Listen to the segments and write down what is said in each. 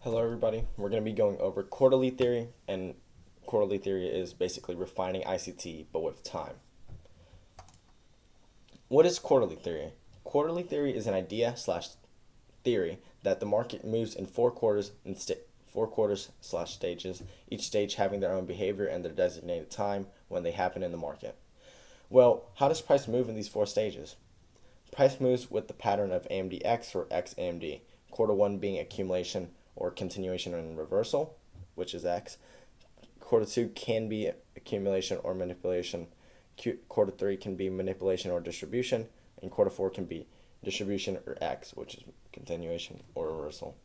Hello everybody, we're going to be going over quarterly theory, and quarterly theory is basically refining ICT but with time. What is quarterly theory? Quarterly theory is an idea slash theory that the market moves in four quarters slash stages, each stage having their own behavior and their designated time when they happen in the market. Well, how does price move in these four stages? Price moves with the pattern of AMDX or XAMD, quarter one being accumulation or continuation and reversal, which is X. Quarter two can be accumulation or manipulation. Quarter three can be manipulation or distribution, and quarter four can be distribution or X, which is continuation or reversal.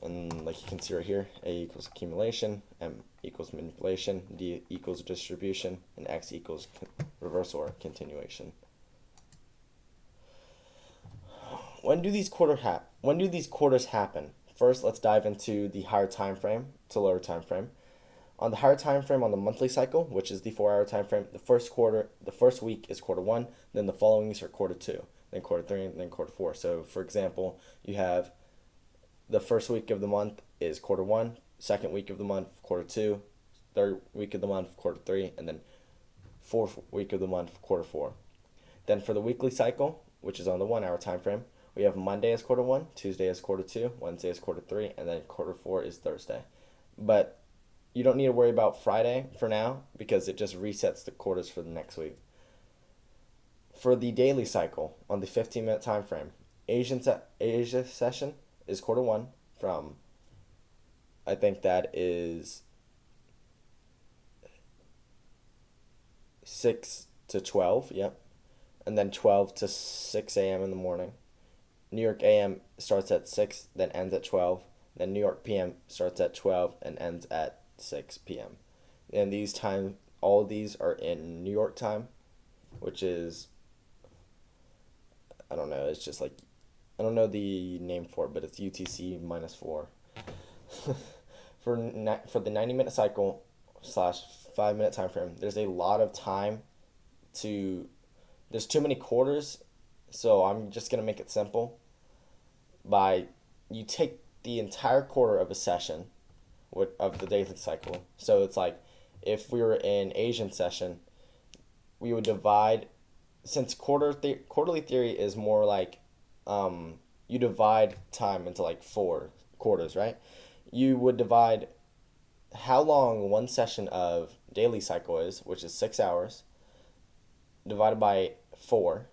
And like you can see right here, A equals accumulation, M equals manipulation, D equals distribution, and X equals reversal or continuation. When do these quarters happen? First, let's dive into the higher time frame to lower time frame. On the higher time frame, on the monthly cycle, which is the 4-hour time frame, the first week is quarter one, then the following weeks are quarter two, then quarter three, and then quarter four. So, for example, you have the first week of the month is quarter one, second week of the month, quarter two, third week of the month, quarter three, and then fourth week of the month, quarter four. Then for the weekly cycle, which is on the 1-hour time frame, we have Monday as quarter one, Tuesday as quarter two, Wednesday as quarter three, and then quarter four is Thursday. But you don't need to worry about Friday for now because it just resets the quarters for the next week. For the daily cycle, on the 15-minute time frame, Asia session is quarter one from, I think that is 6 to 12, yep. And then 12 to 6 a.m. in the morning. New York AM starts at 6, then ends at 12. Then New York PM starts at 12 and ends at 6 p.m. And all of these are in New York time, which is, I don't know, it's just like, I don't know the name for it, but it's UTC minus 4. For the 90-minute cycle slash 5-minute time frame, there's a lot of time there's too many quarters, so I'm just going to make it simple. You take the entire quarter of a session of the daily cycle. So it's like if we were in Asian session, we would divide, since quarterly theory is more like you divide time into like 4 quarters, right? You would divide how long one session of daily cycle is, which is 6 hours, divided by 4.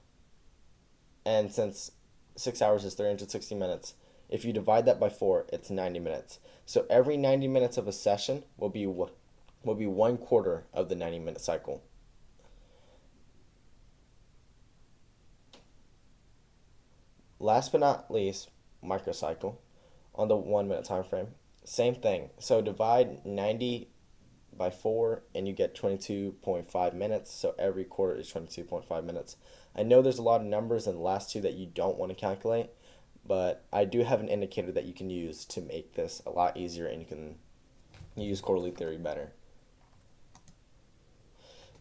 And since 6 hours is 360 minutes, if you divide that by 4, it's 90 minutes. So every 90 minutes of a session will be 1 quarter of the 90-minute cycle. Last but not least, microcycle on the 1-minute time frame. Same thing. So divide 90 by 4 and you get 22.5 minutes. So every quarter is 22.5 minutes. I know there's a lot of numbers in the last two that you don't want to calculate, but I do have an indicator that you can use to make this a lot easier and you can use quarterly theory better.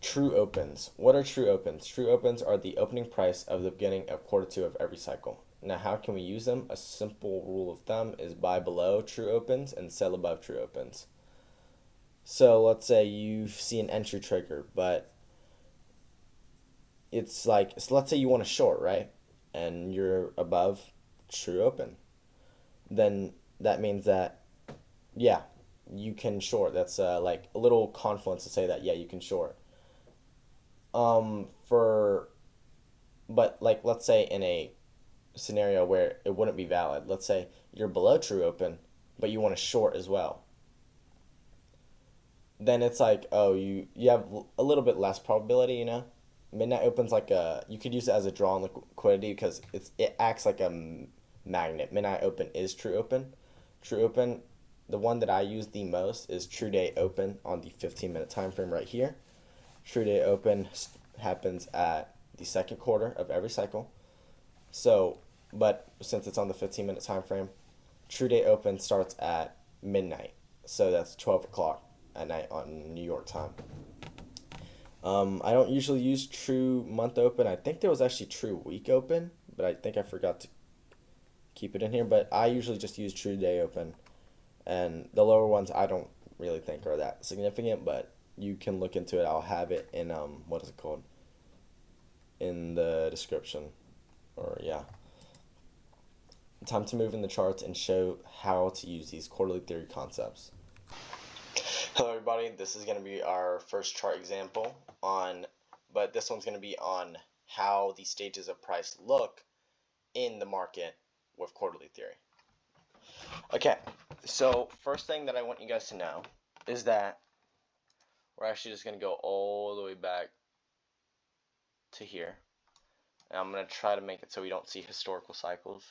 True opens. What are true opens? True opens are the opening price of the beginning of quarter two of every cycle. Now, how can we use them? A simple rule of thumb is buy below true opens and sell above true opens. So let's say you see an entry trigger, but it's like, so let's say you want to short, right? And you're above true open. Then that means that, yeah, you can short. That's like a little confluence to say that, yeah, you can short. But like, let's say in a scenario where it wouldn't be valid, let's say you're below true open, but you want to short as well. Then it's like, oh, you have a little bit less probability, you know? Midnight open's like you could use it as a draw on liquidity because it acts like a magnet. Midnight open is true open. True open, the one that I use the most is true day open on the 15-minute time frame right here. True day open happens at the second quarter of every cycle. So, but since it's on the 15-minute time frame, true day open starts at midnight. So that's 12 o'clock at night on New York time. I don't usually use true month open. I think there was actually true week open, but I think I forgot keep it in here, but I usually just use true day open, and the lower ones I don't really think are that significant, but you can look into it. I'll have it in what is it called, in the description, or yeah. Time to move in the charts and show how to use these quarterly theory concepts. Hello everybody, this is going to be our first chart example but this one's going to be on how the stages of price look in the market with quarterly theory. Okay, so first thing that I want you guys to know is that we're actually just going to go all the way back to here. And I'm going to try to make it so we don't see historical cycles.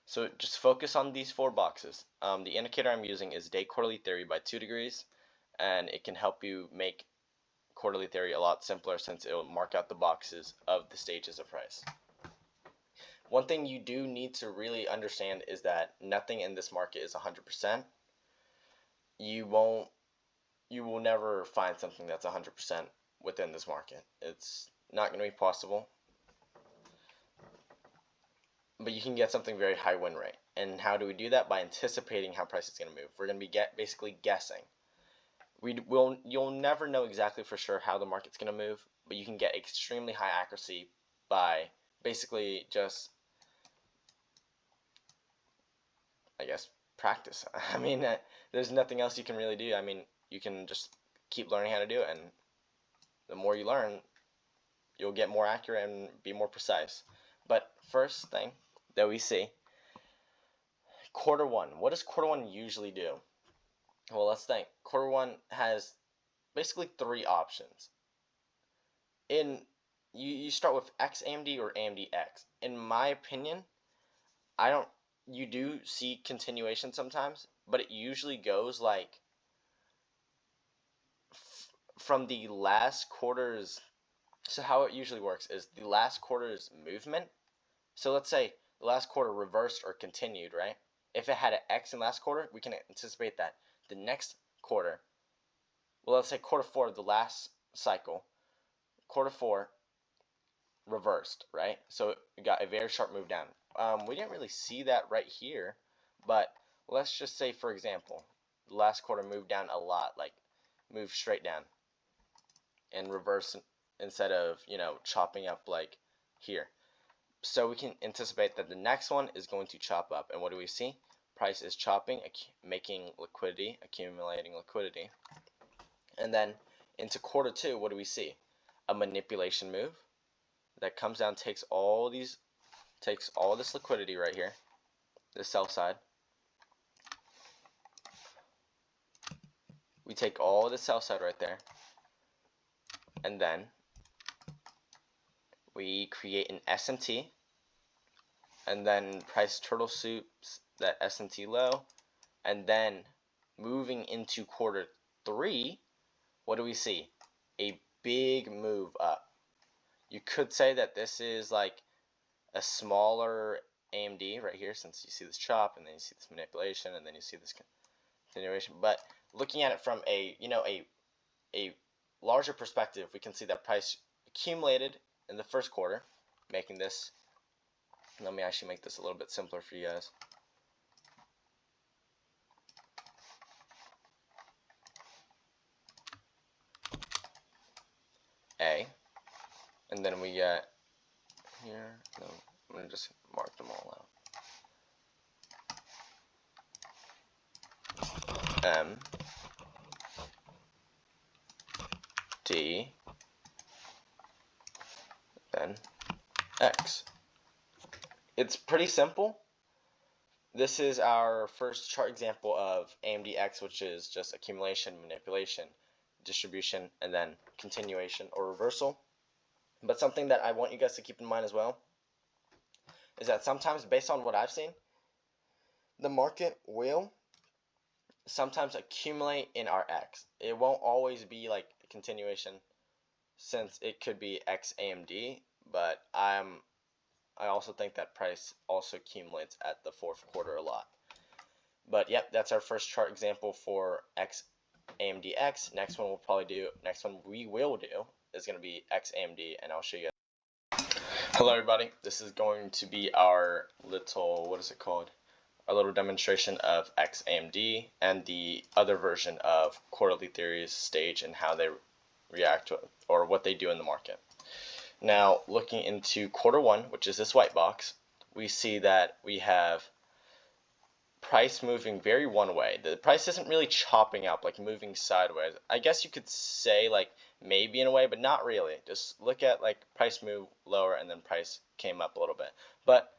So just focus on these 4 boxes. The indicator I'm using is day quarterly theory by 2 degrees, and it can help you make quarterly theory a lot simpler since it will mark out the boxes of the stages of price. One thing you do need to really understand is that nothing in this market is 100%. You will never find something that's 100% within this market. It's not going to be possible. But you can get something very high win rate. And how do we do that? By anticipating how price is going to move. We're going to be basically guessing. You'll never know exactly for sure how the market's going to move, but you can get extremely high accuracy by basically just, I guess, practice. I mean, there's nothing else you can really do. I mean, you can just keep learning how to do it, and the more you learn, you'll get more accurate and be more precise. But first thing that we see, quarter one. What does quarter one usually do? Well, let's think. Quarter one has basically 3 options. You start with XAMD or AMDX. In my opinion, you do see continuation sometimes, but it usually goes like from the last quarter's. So how it usually works is the last quarter's movement. So let's say the last quarter reversed or continued, right? If it had an X in last quarter, we can anticipate that the next quarter, well, let's say quarter 4 of the last cycle, quarter 4 reversed, right? So we got a very sharp move down. We didn't really see that right here, but let's just say, for example, the last quarter moved down a lot, like moved straight down and reverse instead of, chopping up like here. So we can anticipate that the next one is going to chop up. And what do we see? Price is chopping, making liquidity, accumulating liquidity. And then into quarter 2, what do we see? A manipulation move that comes down, takes all this liquidity right here, the sell side. We take all the sell side right there, and then we create an SMT, and then price turtle soups that SMT low, and then moving into quarter 3, what do we see? A big move up. You could say that this is like a smaller AMD right here, since you see this chop, and then you see this manipulation, and then you see this continuation. But looking at it from a larger perspective, we can see that price accumulated in the first quarter, making this. Let me actually make this a little bit simpler for you guys. A, and then we get here. No, I'm gonna just mark them all out. M, D, then X. It's pretty simple. This is our first chart example of AMDX, which is just accumulation, manipulation, distribution, and then continuation or reversal. But something that I want you guys to keep in mind as well is that sometimes, based on what I've seen, the market will sometimes accumulate in our X. It won't always be like a continuation, since it could be XAMD, but I also think that price also accumulates at the 4th quarter a lot. But yep, that's our first chart example for XAMDX. Next one we will do is going to be XAMD, and I'll show you guys. Hello everybody, this is going to be our little, what is it called? A little demonstration of XAMD and the other version of quarterly theories stage and how they react to, or what they do in the market. Now, looking into quarter one, which is this white box, we see that we have price moving very one way. The price isn't really chopping up, like moving sideways. I guess you could say like maybe in a way, but not really. Just look at like price move lower and then price came up a little bit. But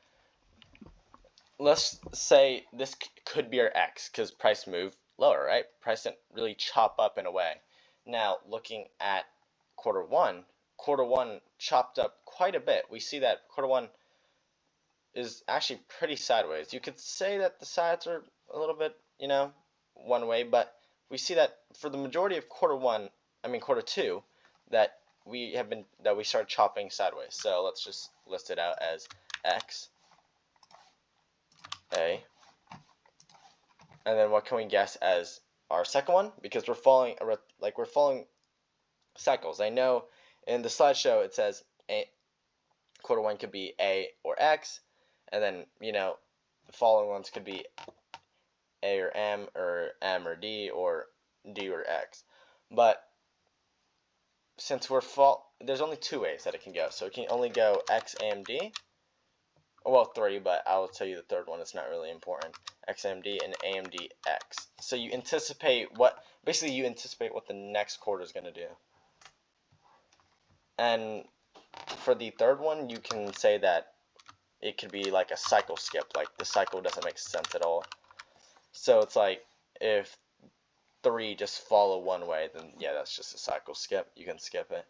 let's say this could be our X because price moved lower, right? Price didn't really chop up in a way. Now looking at quarter one chopped up quite a bit. We see that quarter one is actually pretty sideways. You could say that the sides are a little bit, one way, but we see that for the majority of quarter two, that we started chopping sideways. So let's just list it out as X, A, and then what can we guess as our second one? Because we're following cycles. I know in the slideshow it says quarter one could be A or X, and then the following ones could be A or M or D or D or X. But since there's only two ways that it can go, so it can only go XAMD. Well, three, but I will tell you the third one is not really important. XAMD and AMDX. So you anticipate what the next quarter is going to do. And for the third one, you can say that it could be like a cycle skip, like the cycle doesn't make sense at all. So it's like if three just follow one way, then yeah, that's just a cycle skip. You can skip it.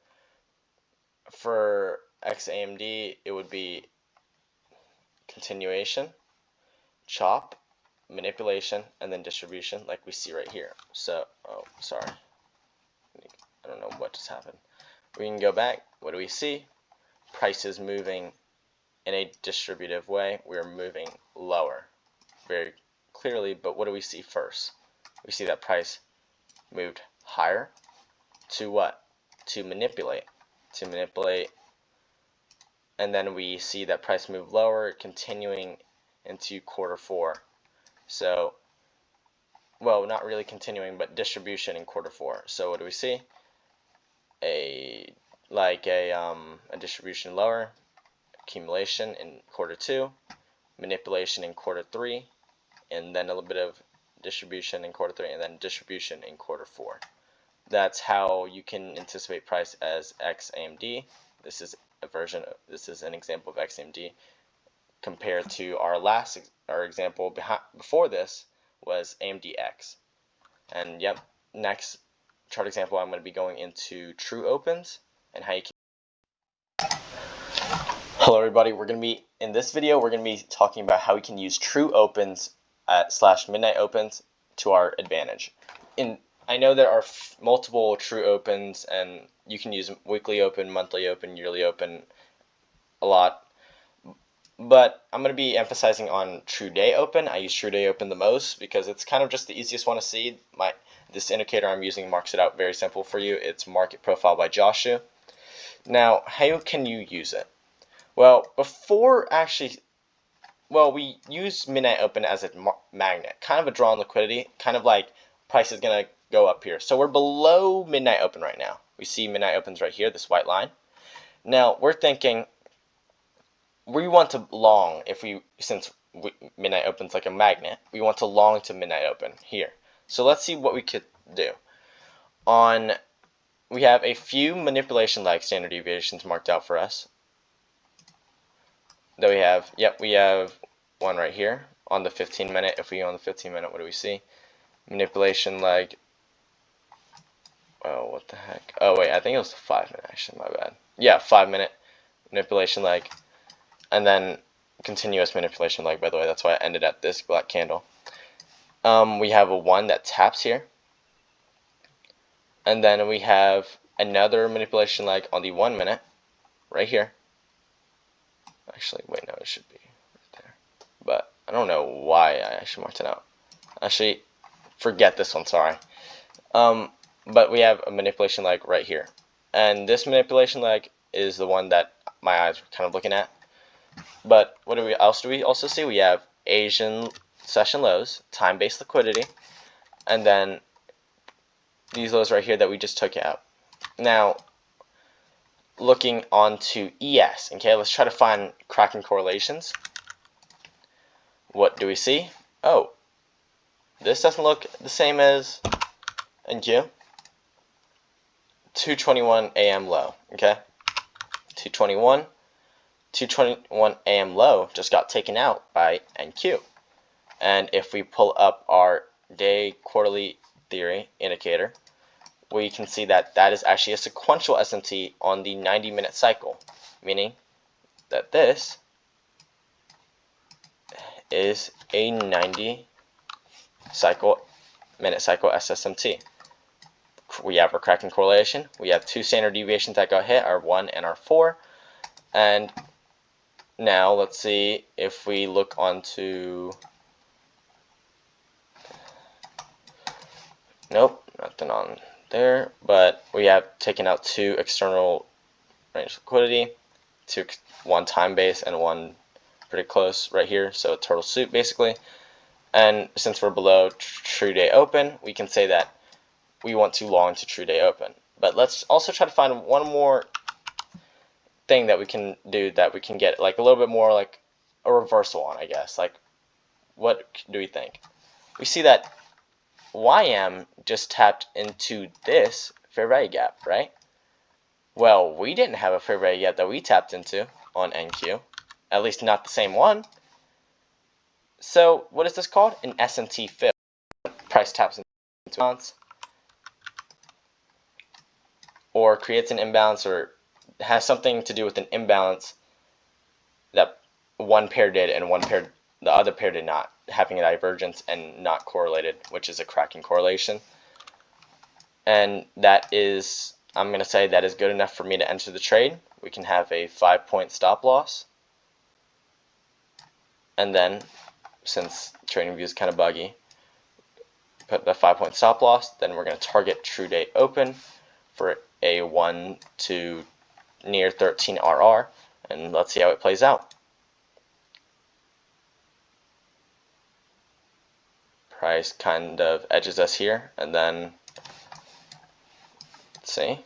For XAMD, it would be continuation, chop, manipulation, and then distribution, like we see right here. So, oh, sorry. I don't know what just happened. We can go back. What do we see? Prices moving in a distributive way. We're moving lower very clearly, but what do we see first? We see that price moved higher to what? To manipulate. And then we see that price move lower, continuing into quarter four. So, well, not really continuing, but distribution in quarter four. So what do we see? A distribution lower, accumulation in quarter two, manipulation in quarter three, and then a little bit of distribution in quarter three, and then distribution in quarter four. That's how you can anticipate price as XAMD. This is an example of XAMD compared to our example before this was AMDX. And yep, next chart example, I'm going to be going into true opens and how you can. Hello everybody, in this video we're going to be talking about how we can use true opens / midnight opens to our advantage. I know there are multiple true opens, and you can use weekly open, monthly open, yearly open a lot, but I'm going to be emphasizing on true day open. I use true day open the most because it's kind of just the easiest one to see. This indicator I'm using marks it out very simple for you. It's Market Profile by Joshua. Now, how can you use it? Well, we use midnight open as a magnet, kind of a draw on liquidity, kind of like price is going to go up here. So we're below midnight open right now. We see midnight opens right here, this white line. Now we're thinking we want to long, since midnight opens like a magnet, we want to long to midnight open here. So let's see what we could do. We have a few manipulation lag standard deviations marked out for us. That we have one right here on the 15-minute. If we go on the 15-minute, what do we see? Manipulation lag. Oh, what the heck? Oh, wait, I think it was 5-minute, actually, my bad. Yeah, 5-minute manipulation lag. And then continuous manipulation lag, by the way. That's why I ended at this black candle. We have a 1 that taps here. And then we have another manipulation lag on the 1-minute right here. Actually, wait, no, it should be right there. But I don't know why I actually marked it out. Actually, forget this one, sorry. But we have a manipulation lag right here. And this manipulation lag is the one that my eyes were kind of looking at. But what do we also see? We have Asian session lows, time-based liquidity, and then these lows right here that we just took out. Now, looking onto ES, okay, let's try to find cracking correlations. What do we see? Oh, this doesn't look the same as NQ. 2:21 a.m. low, okay? 2:21 a.m. low just got taken out by NQ. And if we pull up our day quarterly theory indicator, we can see that that is actually a sequential SMT on the 90-minute cycle, meaning that this is a 90 minute cycle SSMT. We have our cracking correlation. We have two standard deviations that got hit, our 1 and our 4. And now let's see if we look onto, nope, nothing on there, but we have taken out two external range liquidity, one time base and one pretty close right here, so a turtle soup basically. And since we're below true day open, we can say that we want to long to true day open. But let's also try to find one more thing that we can do that we can get like a little bit more like a reversal on, I guess. Like, what do we think? We see that YM just tapped into this fair value gap, right? Well, we didn't have a fair value gap that we tapped into on NQ, at least not the same one. So what is this called? An SMT fill. Price taps into imbalance, or creates an imbalance, or has something to do with an imbalance that one pair did and the other pair did not, having a divergence and not correlated, which is a cracking correlation. And that is, I'm going to say that is good enough for me to enter the trade. We can have a 5-point stop loss. And then, since TradingView is kind of buggy, put the 5-point stop loss. Then we're going to target true day open for a 1 to near 13 RR. And let's see how it plays out. Price kind of edges us here, and then let's see.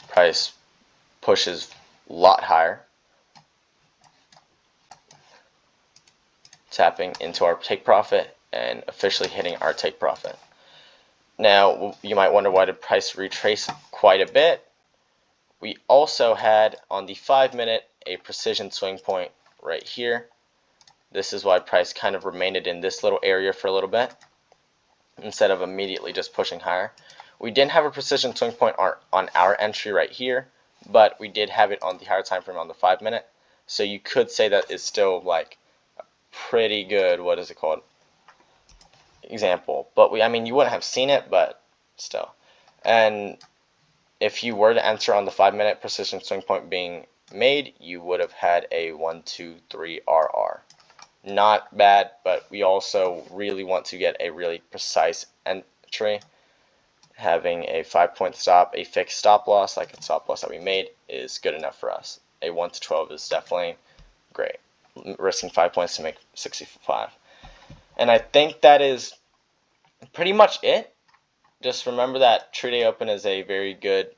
Price pushes a lot higher, tapping into our take profit and officially hitting our take profit. Now, you might wonder, why did price retrace quite a bit? We also had on the 5-minute a precision swing point right here. This is why price kind of remained in this little area for a little bit instead of immediately just pushing higher. We didn't have a precision swing point on our entry right here, but we did have it on the higher time frame on the 5-minute. So you could say that it's still like a pretty good, what is it called, example. But I mean, you wouldn't have seen it, but still. And if you were to enter on the 5-minute precision swing point being made, you would have had a 1, 2, 3 RR. Not bad, but we also really want to get a really precise entry. Having a 5-point stop, a fixed stop loss, like a stop loss that we made, is good enough for us. A 1 to 12 is definitely great. Risking 5 points to make 65. And I think that is pretty much it. Just remember that true day open is a very good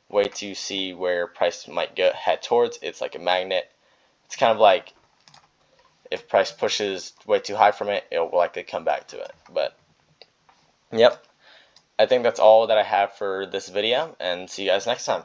way to see where price might head towards. It's like a magnet. It's kind of like if price pushes way too high from it, it will likely come back to it. But yep, I think that's all that I have for this video, and see you guys next time.